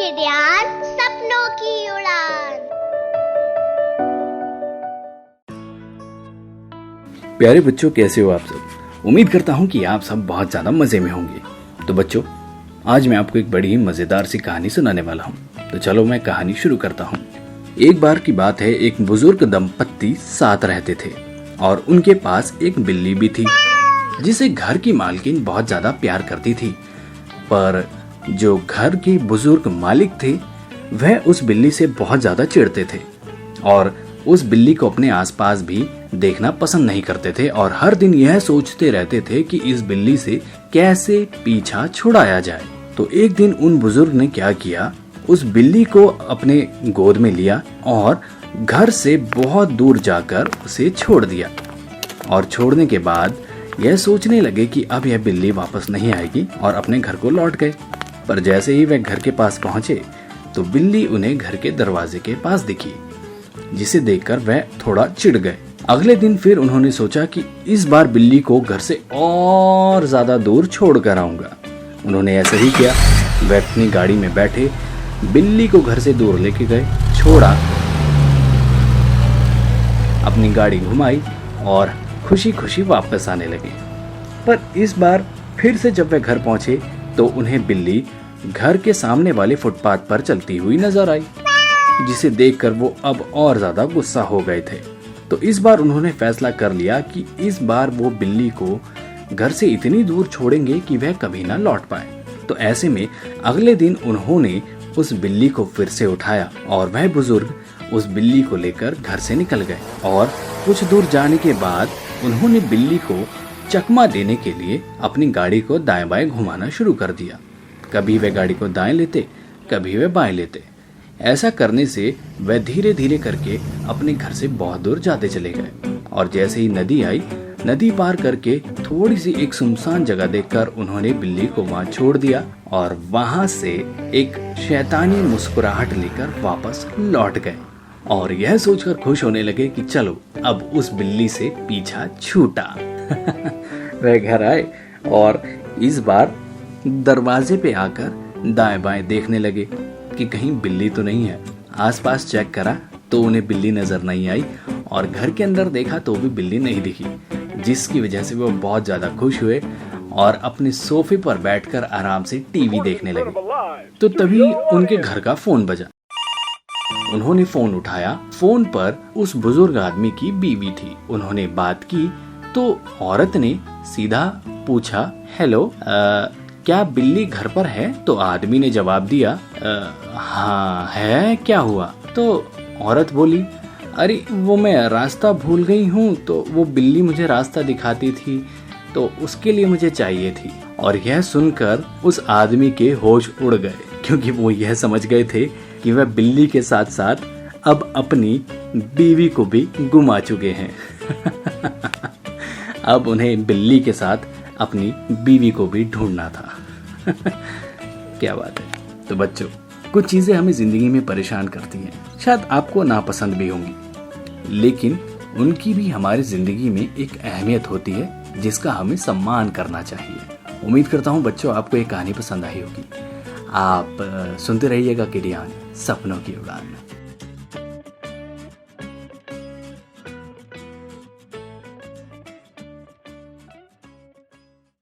किडियान सपनों की उड़ान। प्यारे बच्चों, कैसे हो आप सब। उम्मीद करता हूँ कि आप सब बहुत ज्यादा मजे में होंगे। तो बच्चों, आज मैं आपको एक बड़ी ही मजेदार सी कहानी सुनाने वाला हूँ। तो चलो मैं कहानी शुरू करता हूँ। एक बार की बात है, एक बुजुर्ग दंपत्ति साथ रहते थे और उनके पास एक बिल्ली भी थी जिसे घर की मालकिन बहुत ज्यादा प्यार करती थी। पर जो घर के बुजुर्ग मालिक थे वह उस बिल्ली से बहुत ज्यादा चिढ़ते थे और उस बिल्ली को अपने आसपास भी देखना पसंद नहीं करते थे और हर दिन यह सोचते रहते थे कि इस बिल्ली से कैसे पीछा छुड़ाया जाए। तो एक दिन उन बुजुर्ग ने क्या किया, उस बिल्ली को अपने गोद में लिया और घर से बहुत दूर जाकर उसे छोड़ दिया। और छोड़ने के बाद यह सोचने लगे कि अब यह बिल्ली वापस नहीं आएगी और अपने घर को लौट गए। पर जैसे ही वह घर के पास पहुंचे तो बिल्ली उन्हें घर के दरवाजे के पास दिखी, जिसे देखकर वह थोड़ा चिढ़ गए। अगले दिन फिर उन्होंने सोचा कि इस बार बिल्ली को घर से और ज्यादा दूर छोड़ कर आऊंगा। उन्होंने ऐसा ही किया। वह अपनी गाड़ी में बैठे बिल्ली को घर से दूर लेके गए, छोड़ा, अपनी गाड़ी घुमाई और खुशी खुशी वापस आने लगे। पर इस बार फिर से जब वह घर पहुंचे तो उन्हें बिल्ली घर के सामने वाले फुटपाथ पर चलती हुई नजर आई, जिसे देखकर वो अब और ज्यादा गुस्सा हो गए थे। तो इस बार उन्होंने फैसला कर लिया कि इस बार वो बिल्ली को घर से इतनी दूर छोड़ेंगे कि वह कभी ना लौट पाए। तो ऐसे में अगले दिन उन्होंने उस बिल्ली को फिर से उठाया और वह बुजुर्ग उस बिल्ली को लेकर घर से निकल गए। और कुछ दूर जाने के बाद उन्होंने बिल्ली को चकमा देने के लिए अपनी गाड़ी को दाएं बाएं घुमाना शुरू कर दिया। कभी वह गाड़ी को दाएं लेते, कभी वह बाएं लेते। ऐसा करने से वह धीरे धीरे करके अपने घर से बहुत दूर जाते चले गए। और जैसे ही नदी आई, नदी पार करके थोड़ी सी एक सुनसान जगह देखकर उन्होंने बिल्ली को वहां छोड़ दिया और वहां से एक शैतानी मुस्कुराहट लेकर वापस लौट गए और यह सोचकर खुश होने लगे कि चलो अब उस बिल्ली से पीछा छूटा। वह घर आए और इस बार दरवाजे पे आकर दाएं बाएं देखने लगे कि कहीं बिल्ली तो नहीं है। आसपास चेक करा तो उन्हें बिल्ली नजर नहीं आई और घर के अंदर देखा तो भी बिल्ली नहीं दिखी, जिसकी वजह से वो बहुत ज्यादा खुश हुए और अपने सोफे पर बैठकर आराम से टीवी देखने लगे। तो तभी उनके घर का फोन बजा। उन्होंने फोन उठाया। फोन पर उस बुजुर्ग आदमी की बीवी थी। उन्होंने बात की तो औरत ने सीधा पूछा, हेलो, क्या बिल्ली घर पर है? तो आदमी ने जवाब दिया, हाँ है, क्या हुआ? तो औरत बोली, अरे वो मैं रास्ता भूल गई हूँ, तो वो बिल्ली मुझे रास्ता दिखाती थी तो उसके लिए मुझे चाहिए थी। और यह सुनकर उस आदमी के होश उड़ गए, क्योंकि वो यह समझ गए थे कि वह बिल्ली के साथ साथ अब अपनी बीवी को भी गुमा चुके हैं। अब उन्हें बिल्ली के साथ अपनी बीवी को भी ढूंढना था। क्या बात है। तो बच्चों, कुछ चीजें हमें जिंदगी में परेशान करती हैं, शायद आपको नापसंद भी होंगी, लेकिन उनकी भी हमारी जिंदगी में एक अहमियत होती है जिसका हमें सम्मान करना चाहिए। उम्मीद करता हूँ बच्चों आपको ये कहानी पसंद आई होगी। आप सुनते रहिएगा किडियान सपनों की उड़ान।